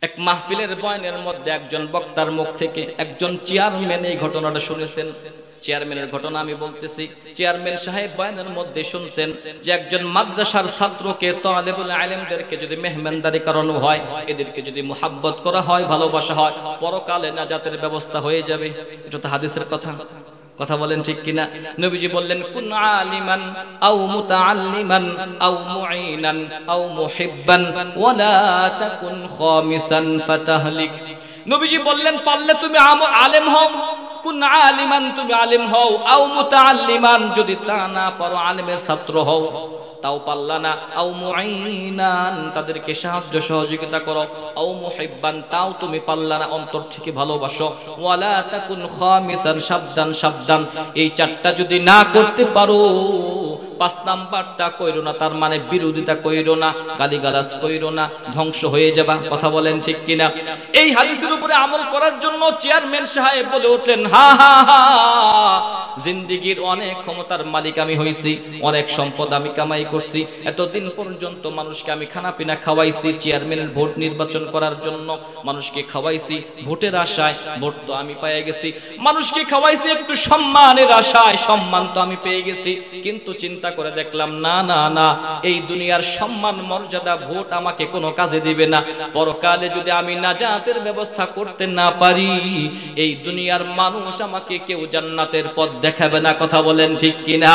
এক মাহফিলের বয়ানের মধ্যে একজন বক্তার মুখ থেকে একজন চেয়ারম্যান এই ঘটনাটা শুনেছেন। চেয়ারম্যানের ঘটনা আমি বলতেছি। চেয়ারম্যান সাহেব বয়ানের মধ্যে শুনছেন যে একজন মাদ্রাসার ছাত্রকে, তালেবুল ইলমদেরকে যদি মেহমানদারি করানো হয়, এদেরকে যদি মুহাব্বত করা হয়, ভালোবাসা হয়, পরকালে নাজাতের ব্যবস্থা হয়ে যাবে। এটা তো হাদিসের কথা। কথা বলেন ঠিক কিনা? নবীজি বললেন, কুন আলিমান আও মুতাআল্লিমান আও মুঈনান আও মুহিব্বান ওয়ালা তাকুন খামিসান ফাতাহলিক। নবীজি বললেন, পারলে তুমি আলেম হও, কুন আলিমান, তুমি আলেম হও, আও মুতাআল্লিমান, যদি তা না পারো আলেমের ছাত্র হও, তাও পারলা না, আও মুঈনান, তাদেরকে সাহায্য সহযোগিতা করো, আও মুহিব্বান, তাও তুমি পারলা না, অন্তর থেকে ভালোবাসো, ওয়ালা তাকুন খামিসান, সাবধান সাবধান, এই চারটা যদি না করতে পারো, 5 নাম্বারটা কইরো না, তার মানে বিরোধিতা কইরো না, গালিগালাজ কইরো না, ধ্বংস হয়ে যাবা। কথা বলেন ঠিক কিনা? এই হাদিসের উপরে আমল করার জন্য চেয়ারম্যান সাহেব বলে উঠলেন, হা হা হা, জিন্দেগীর অনেক ক্ষমতার মালিক আমি হইছি, অনেক সম্পদ আমি কামাই করছি, এতদিন পর্যন্ত মানুষকে আমি খানা পিনা খাওয়াইছি, চেয়ারম্যানের ভোট নির্বাচন করার জন্য মানুষকে খাওয়াইছি, ভোটের আশায়, ভোট তো আমি পেয়ে গেছি, মানুষকে খাওয়াইছি একটু সম্মানের আশায়, সম্মান তো আমি পেয়ে গেছি, কিন্তু চিন্তা করে দেখলাম না না না, এই দুনিয়ার সম্মান মর্যাদা ভোট আমাকে কোনো কাজে দিবে না। পরকালে যদি আমি নাজাতের ব্যবস্থা করতে না পারি, এই দুনিয়ার মানুষ আমাকে কেউ জান্নাতের পথ দেখাবে না। কথা বলেন ঠিক কিনা?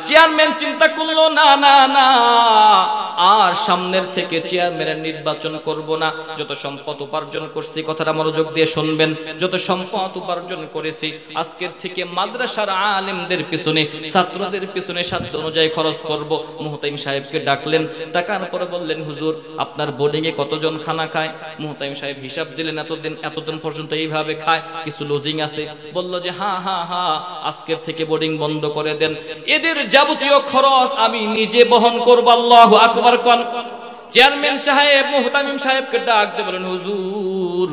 চেয়ারম্যান চিন্তা করলো, না না না, আর সামনের থেকে চেয়ারম্যানের নির্বাচন করব না। যত সম্পদ উপার্জন করছি, কথাটা মনোযোগ দিয়ে শুনবেন, যত সম্পদ উপার্জন করেছি আজকের থেকে মাদ্রাসার আলেমদের পিছনে, ছাত্রদের পিছনে সাধ্য অনুযায়ী খরচ করব। মুহতামিম সাহেবকে ডাকলেন, ডাকার পরে বললেন, হুজুর আপনার বোর্ডিং এ কতজন খানা খায়? মুহতামিম সাহেব হিসাব দিলেন, এতদিন পর্যন্ত এইভাবে খায়, কিছু লজিং আছে। বলল যে হ্যাঁ হ্যাঁ হ্যাঁ, আজকের থেকে বোর্ডিং বন্ধ করে দেন, এদের যাবতীয় খরচ আমি নিজে বহন করব। আল্লাহু আকবার কোন। চেয়ারম্যান সাহেব মুহতামিম সাহেবকে ডাক দিয়ে বলেন, হুজুর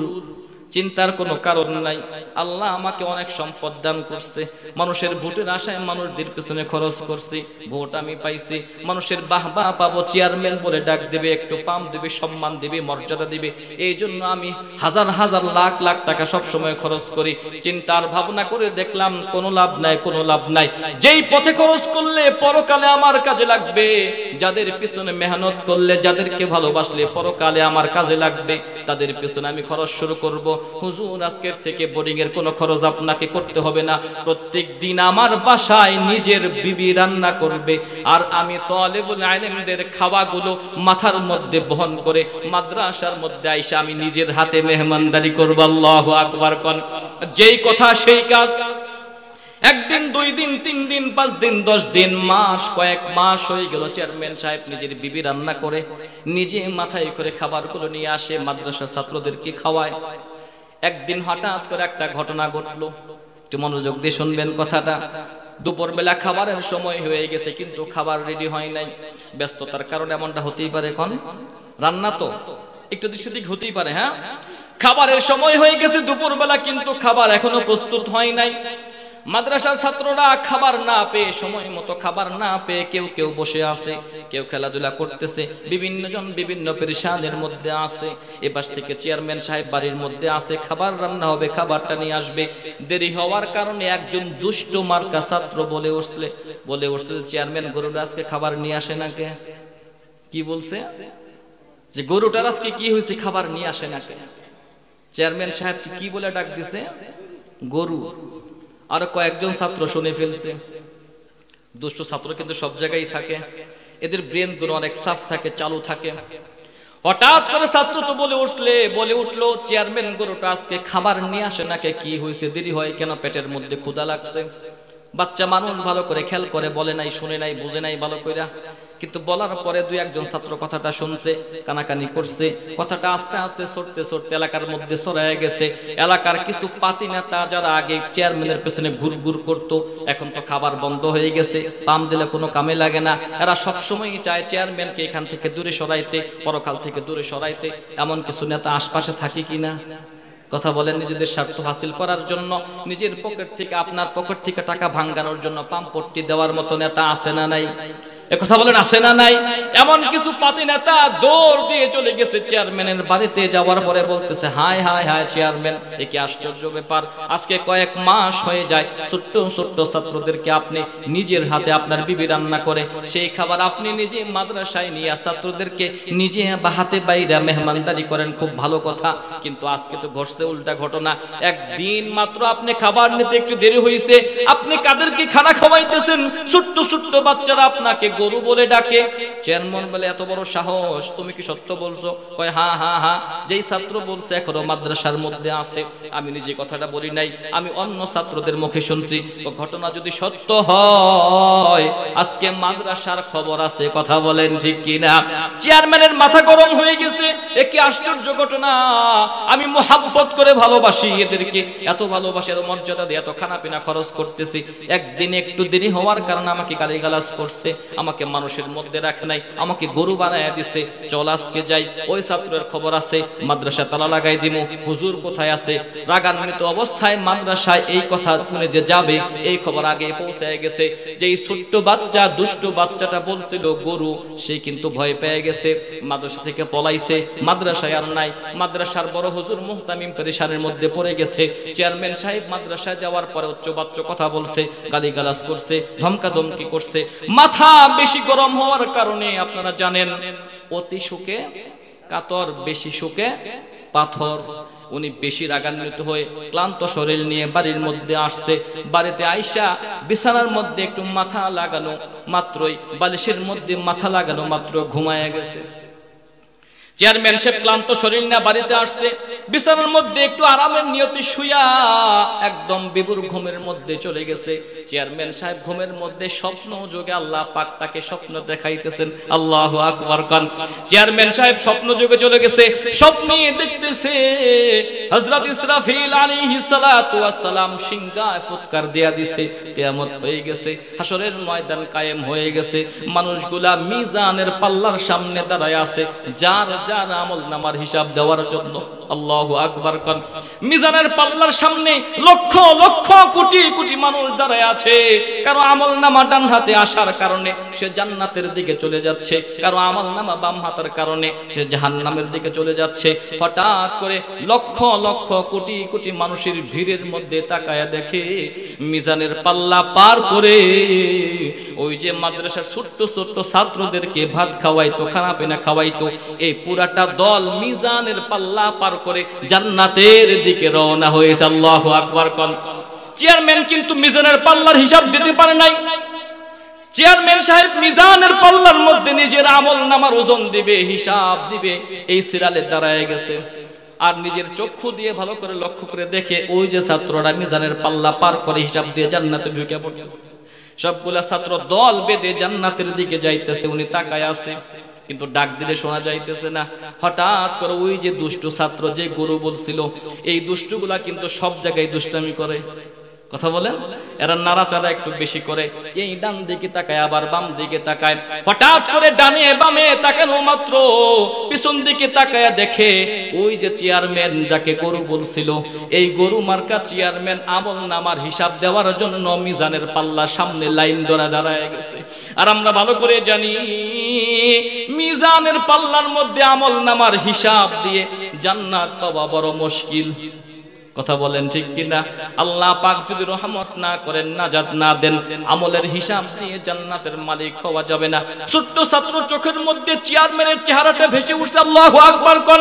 চিন্তার কোনো কারণ নাই, আল্লাহ আমাকে অনেক সম্পদ দান করছে, মানুষের ভোটের আশায় মানুষদের পিছনে খরচ করছি, ভোট আমি পাইছি, মানুষের বাহবা পাবো, চেয়ারম্যান বলে ডাক দেবে, একটু পাম দেবে, সম্মান দেবে, মর্যাদা দিবে, এই জন্য আমি হাজার হাজার লাখ লাখ টাকা সব সময় খরচ করি। চিন্তার ভাবনা করে দেখলাম কোনো লাভ নাই, কোনো লাভ নাই। যেই পথে খরচ করলে পরকালে আমার কাজে লাগবে, যাদের পিছনে মেহনত করলে, যাদেরকে ভালোবাসলে পরকালে আমার কাজে লাগবে, তাদের পিছনে আমি খরচ শুরু করব। হুজুর আজকের থেকে বোর্ডিং এর কোনো খরচ আপনাকে করতে হবে না, প্রত্যেক দিন আমার বাসায় নিজের বিবি রান্না করবে, আর আমি তালেবুল ইলমদের খাওয়াগুলো মাথার মধ্যে বহন করে মাদ্রাসার মধ্যে আইসা আমি নিজের হাতে মেহমানদারি করব। আল্লাহু আকবার কোন। যেই কথা সেই কাজ। একদিন, 2 দিন, 3 দিন, 5 দিন, 10 দিন, মাস, কয়েক মাস হয়ে গেল, চেয়ারম্যান সাহেব নিজের বিবি রান্না করে নিজে মাথায় করে খাবারগুলো নিয়ে আসে, মাদ্রাসা ছাত্রদেরকে খাওয়ায়। একদিন হঠাৎ করে একটা ঘটনা ঘটলো, একটু মনোযোগ দিয়ে শুনবেন কথাটা। দুপুরবেলা খাবারের সময় হয়ে গেছে, কিন্তু খাবার রেডি হয় নাই। ব্যস্ততার কারণে এমনটা হতেই পারে, কোন রান্না তো একটু দিক সেদিক হতেই পারে। হ্যাঁ, খাবারের সময় হয়ে গেছে দুপুরবেলা, কিন্তু খাবার এখনো প্রস্তুত হয় নাই। মাদ্রাসার ছাত্ররা খাবার না পেয়ে, সময় মতো খাবার না পেয়ে, কেউ কেউ বসে আছে, কেউ খেলাধুলা করতেছে, বিভিন্ন জন বিভিন্ন পেরেশানের মধ্যে আছে। এপাশ থেকে চেয়ারম্যান সাহেব বাড়ির মধ্যে আছে, খাবার রান্না হবে, খাবারটা নিয়ে আসবে। দেরি হওয়ার কারণে একজন দুষ্ট মার্কা ছাত্র বলে উঠছে চেয়ারম্যান গরুটা আজকে খাবার নিয়ে আসে না কে? কি বলছে? যে গরুটার আজকে কি হয়েছে, খাবার নিয়ে আসে না কে? চেয়ারম্যান সাহেব কি বলে ডাক দিছে? গরু। আর কয়েকজন ছাত্র শুনে ফেলছে। দুষ্ট ছাত্র কিন্তু সব জায়গায় থাকে, এদের ব্রেন গুলো অনেক সাফ থাকে, চালু থাকে। হঠাৎ করে ছাত্র তো বলে উঠলো চেয়ারম্যান গরুটা আজকে খাবার নিয়ে আসে নাকি, কি হয়েছে, দেরি হয় কেন, পেটের মধ্যে ক্ষুধা লাগছে। বাচ্চা মানুষ ভালো করে খেয়াল করে বলে নাই, শুনে নাই, বুঝে নাই ভালো করে, কিন্তু বলার পরে 2-1 ছাত্র কথাটা শুনছে, কানাকানি করছে। কথাটা আস্তে আস্তে সরতে এলাকার মধ্যে ছড়ায় গেছে। এলাকার কিছু পাতি নেতা যারা আগে চেয়ারম্যানের পেছনে ঘুরঘুর করত, এখন তো খাবার বন্ধ হয়ে গেছে, পাম দিলে কোনো কামে লাগে না, এরা সবসময়ই চায় চেয়ারম্যানকে এখান থেকে দূরে সরাইতে, পরকাল থেকে দূরে সরাইতে। এমন কিছু নেতা আশপাশে থাকে কিনা? কথা বলেন। নিজেদের স্বার্থ হাসিল করার জন্য, নিজের পকেট থেকে, আপনার পকেট থেকে টাকা ভাঙানোর জন্য পাম্পট্টি দেওয়ার মতো নেতা আছে না নাই? কথা বলেন আছে না নাই? এমন কিছু পাতি নেতা দৌড় দিয়ে চলে গেছে চেয়ারম্যানের বাড়িতে, যাওয়ার পরে বলতেছে হায় হায় হায় চেয়ারম্যান, এ কি আশ্চর্য ব্যাপার, আজকে কয়েক মাস হয়ে যায় ছোট্ট ছোট্ট ছাত্রদেরকে আপনি নিজের হাতে আপনার বিবি রান্না করে সেই খাবার আপনি নিজে মাদ্রাসায় নিয়ে ছাত্রদেরকে নিজে হাতে বাইরে মেহমানদারি করেন, খুব ভালো কথা, কিন্তু আজকে তো ঘটছে উল্টা ঘটনা। একদিন মাত্র আপনি খাবার নিতে একটু দেরি হয়েছে, আপনি কাদেরকে খানা খাওয়াইতেছেন? ছোট্ট ছোট্ট বাচ্চারা আপনাকে গরু বলে ডাকে। চেয়ারম্যান বলে এত বড় সাহস, তুমি কি সত্য বলছো? কয় হ্যাঁ হ্যাঁ হ্যাঁ, যেই ছাত্র বলছে এখনো মাদ্রাসার মধ্যে আছে, আমি নিজে কথাটা বলি নাই, আমি অন্য ছাত্রদের মুখে শুনছি। ঘটনা যদি সত্য হয় আজকে মাদ্রাসার খবর আছে, কথা বলেন ঠিক কিনা? চেয়ারম্যানের মাথা গরম হয়ে গেছে, এ কি আশ্চর্য ঘটনা, আমি মোহাব্বত করে ভালোবাসি এদেরকে, এত ভালোবাসি, এত মর্যাদা দিয়ে এত খানা পিনা খরচ করতেছি, একদিন একটু দেরি হওয়ার কারণে আমাকে গালিগালাজ করছে, আমাকে মানুষের মধ্যে রাখে নাই, আমাকে গরু বানায় দিছে, চল আজকে যাই, ওই ছাত্রের খবর আছে, মাদ্রাসা তালা লাগাই দিমু, হুজুর কোথায় আছে? রাগান্বিত অবস্থায় মাদ্রাসায় এই কথা শুনে যে যাবে, এই খবর আগে পৌঁছায় গেছে, যে এই ছোট্ট বাচ্চা দুষ্ট বাচ্চাটা বলছিল গরু, সে কিন্তু ভয় পেয়ে গেছে, মাদ্রাসা থেকে পলাইছে, মাদ্রাসায় আর নাই। মাদ্রাসার বড় হুজুর মুহতামিম পেরেশানের মধ্যে পড়ে গেছে। চেয়ারম্যান সাহেব মাদ্রাসায় যাওয়ার পরে উচ্চ বাচ্চা কথা বলছে, গালিগালাজ করছে, ধমকাধমকি করছে, মাথা বেশি গরম হওয়ার কারণে আপনারা জানেন অতি সুখে কাতর, বেশি সুখে পাথর। উনি বেশি রাগান্বিত হয়ে ক্লান্ত শরীর নিয়ে বাড়ির মধ্যে আসছে। বাড়িতে আইসা বিছানার মধ্যে একটু মাথা লাগানো মাত্রই, বালিশের মধ্যে মাথা লাগানো মাত্র ঘুমায় গেছে। চেয়ারম্যান সাহেব ক্লান্ত শরীর নিয়ে বাড়িতে আসছে, বিছানার মধ্যে একটু আরামের নিয়তে শুয়া একদম বিভোর ঘুমের মধ্যে চলে গেছে। চেয়ারম্যান সাহেব ঘুমের মধ্যে স্বপ্ন যোগে আল্লাহ পাক তাকে স্বপ্ন দেখাইতেছেন, আল্লাহু আকবার কান। চেয়ারম্যান সাহেব স্বপ্ন যোগে চলে গেছে, স্বপ্নে দেখতেছে হযরত ইসরাফিল আলাইহিস সালাতু ওয়াস সালাম সিংহায় ফুৎকার দেয়া দিছে, কিয়ামত হয়ে গেছে, হাসরের ময়দান কায়েম হয়ে গেছে, মানুষগুলা মিজানের পাল্লার সামনে দাঁড়ায় আছে, যার যার আমল নামার হিসাব দেওয়ার জন্য। আল্লাহু আকবার কান। মিজানের পাল্লার সামনে লক্ষ লক্ষ কোটি কোটি মানুষ দাঁড়ায় আছে, কারো আমল নামা ডান হাতে আসার কারণে সে জান্নাতের দিকে চলে যাচ্ছে, কারো আমল নামা বাম হাতের কারণে সে জাহান্নামের দিকে চলে যাচ্ছে। হঠাৎ করে লক্ষ লক্ষ কোটি কোটি মানুষের ভিড়ের মধ্যে তাকায়া দেখে মিজানের পাল্লা পার করে ওই যে মাদ্রাসার ছোট্ট ছোট্ট ছাত্রদেরকে ভাত খাওয়াইতো, খানা পিনা খাওয়াইতো, এই পুরাটা দল মিজানের পাল্লা পার করে জান্নাতের দিকে রওনা হয়েছে। আল্লাহু আকবার কোন। চেয়ারম্যান কিন্তু মিজানের পাল্লার হিসাব দিতে পারে নাই। চেয়ারম্যান সাহেব মিজানের পাল্লার মধ্যে নিজের আমল নামার ওজন দিবে, হিসাব দিবে, এই সিরালে দাঁড়ায় গেছে। আর নিজের চক্ষু দিয়ে ভালো করে লক্ষ্য করে দেখে ওই যে ছাত্ররা মিজানের পাল্লা পার করে হিসাব দিয়ে জান্নাতে ঢুকে পড়তেছে। সবগুলা ছাত্র দল বেঁধে জান্নাতের দিকে যাইতেছে, উনি তাকায় আছে, কিন্তু ডাক দিলে শোনা যাইতেছে না। হঠাৎ করে ওই যে দুষ্ট ছাত্র, যে গুরু বলছিল, এই দুষ্টগুলা কিন্তু সব জায়গায় দুষ্টামি করে, কথা বলেন, এরা নাড়াচাড়া একটু বেশি করে, এই ডান দিকে তাকায় আবার বাম দিকে তাকায়। হঠাৎ করে ডানে বামে তাকানো মাত্র পিছন দিকে তাকায় দেখে ওই যে চেয়ারম্যান যাকে গরু বলছিল, এই গরু মার্কা চেয়ারম্যান আমল নামার হিসাব দেওয়ার জন্য মিজানের পাল্লা সামনে লাইন ধরে দাঁড়ায় গেছে। আর আমরা ভালো করে জানি মিজানের পাল্লার মধ্যে আমল নামার হিসাব দিয়ে জান্নাত পাওয়া বড় মুশকিল, কথা বলেন ঠিক কিনা? আল্লাহ পাক যদি রহমত না করেন, নাজাত না দেন, আমলের হিসাব দিয়ে জান্নাতের মালিক হওয়া যাবে না। ছোট্ট ছাত্র চোখের মধ্যে চেয়ারম্যানের চেহারাটা ভেসে উঠছে, আল্লাহু আকবার কোন।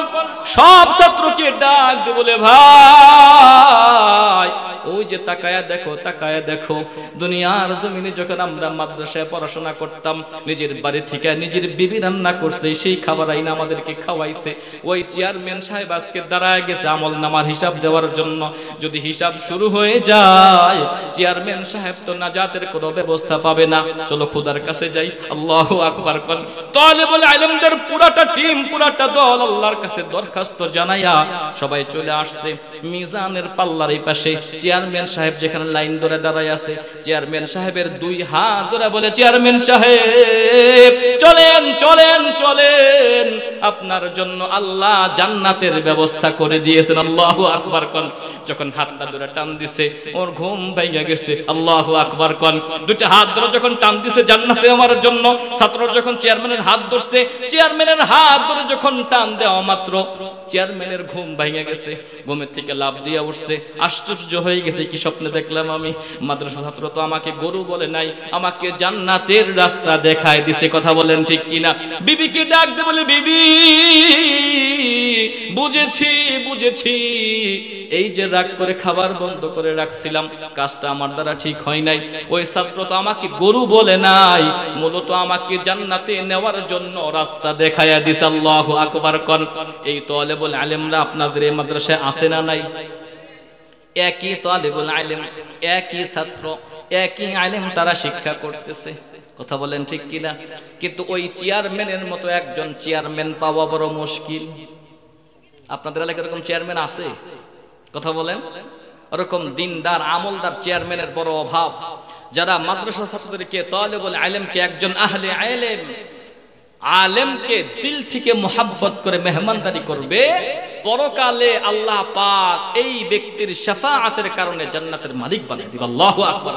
সব ছাত্রকে ডাক দিয়ে বলে, ভাই ওই যে তাকায়া দেখো, তাকায়া দেখো, দুনিয়ার জমিনে যখন আমরা মাদ্রাসায় পড়াশোনা করতাম, নিজের বাড়ি থেকে নিজের বিবি রান্না করছে, সেই খাবার আইনা আমাদেরকে খাওয়াইছে। ওই চেয়ারম্যান সাহেব আজকে দাঁড়ায় গেছে আমল নামার হিসাব দেওয়ার জন্য। যদি হিসাব শুরু হয়ে যায়, চেয়ারম্যান সাহেব তো নাজাতের কোনো ব্যবস্থা পাবে না। চলো খোদার কাছে যাই। আল্লাহু আকবার কোন। তালেবুল ইলমদের পুরাটা টিম, পুরাটা দল আল্লাহর কাছে দরখাস্ত জানাইয়া সবাই চলে আসছে মিজানের পাল্লার এই পাশে। চেয়ারম্যান সাহেব যেখানে লাইন ধরে দাঁড়ায় আছে, চেয়ারম্যান সাহেবের দুই হাত ধরে বলে, চেয়ারম্যান সাহেব চলেন চলেন চলেন, আপনার জন্য আল্লাহ জান্নাতের ব্যবস্থা করে দিয়েছেন। আল্লাহু আকবার কোন। যখন হাতটা ধরে টান দিছে ওর ঘুম ভেঙে গেছে। আল্লাহু আকবার কোন। দুটো হাত ধরে যখন টান দিছে জান্নাতে আমার জন্য, ছাত্র যখন চেয়ারম্যানের হাত ধরছে, চেয়ারম্যানের হাত ধরে যখন টান দেওয়া মাত্র চেয়ারম্যানের ঘুম ভেঙে গেছে, ঘুমের থেকে লাফ দিয়ে উঠছে। আশ্চর্য হয়ে গেছে, কি স্বপ্নে দেখলাম আমি? মাদ্রাসা ছাত্র তো আমাকে গরু বলে নাই, আমাকে জান্নাতের রাস্তা দেখায় দিছে। কথা বলেন ঠিক কিনা? বিবিকে ডাক দে বলে, বিবি বুঝেছি বুঝেছি, এই যে রাগ করে খাবার বন্ধ করে রাখছিলাম, কাজটা আমার দ্বারা ঠিক হয় নাই। ওই ছাত্র তো আমাকে গরু বলে নাই, মূলত আমাকে জান্নাতে নেওয়ার জন্য রাস্তা দেখায়া দিছে। আল্লাহু আকবার কোন। এই তালেবুল আলেমরা আপনাদের এই মাদ্রাসায় আছে না নাই? একই তালেবুল আলেম, একই ছাত্র, একই আলেম, তারা শিক্ষা করতেছে। কথা বলেন ঠিক কিনা? কিন্তু ওই চেয়ারম্যানের মতো একজন চেয়ারম্যান পাওয়া বড় মুশকিল। আপনাদের এলাকায় এরকম চেয়ারম্যান আছে? কথা বলেন। ওরকম দিনদার আমলদার চেয়ারম্যানের বড় অভাব, যারা মাদ্রাসা ছাত্রদেরকে, তালেবুল আলেমকে, একজন আহলে ইলম আলেমকে দিল থেকে মোহাব্বত করে মেহমানদারি করবে, পরকালে আল্লাহ পাক এই ব্যক্তির শাফাআতের কারণে জান্নাতের মালিক বানিয়ে দিবেন। আল্লাহু আকবার।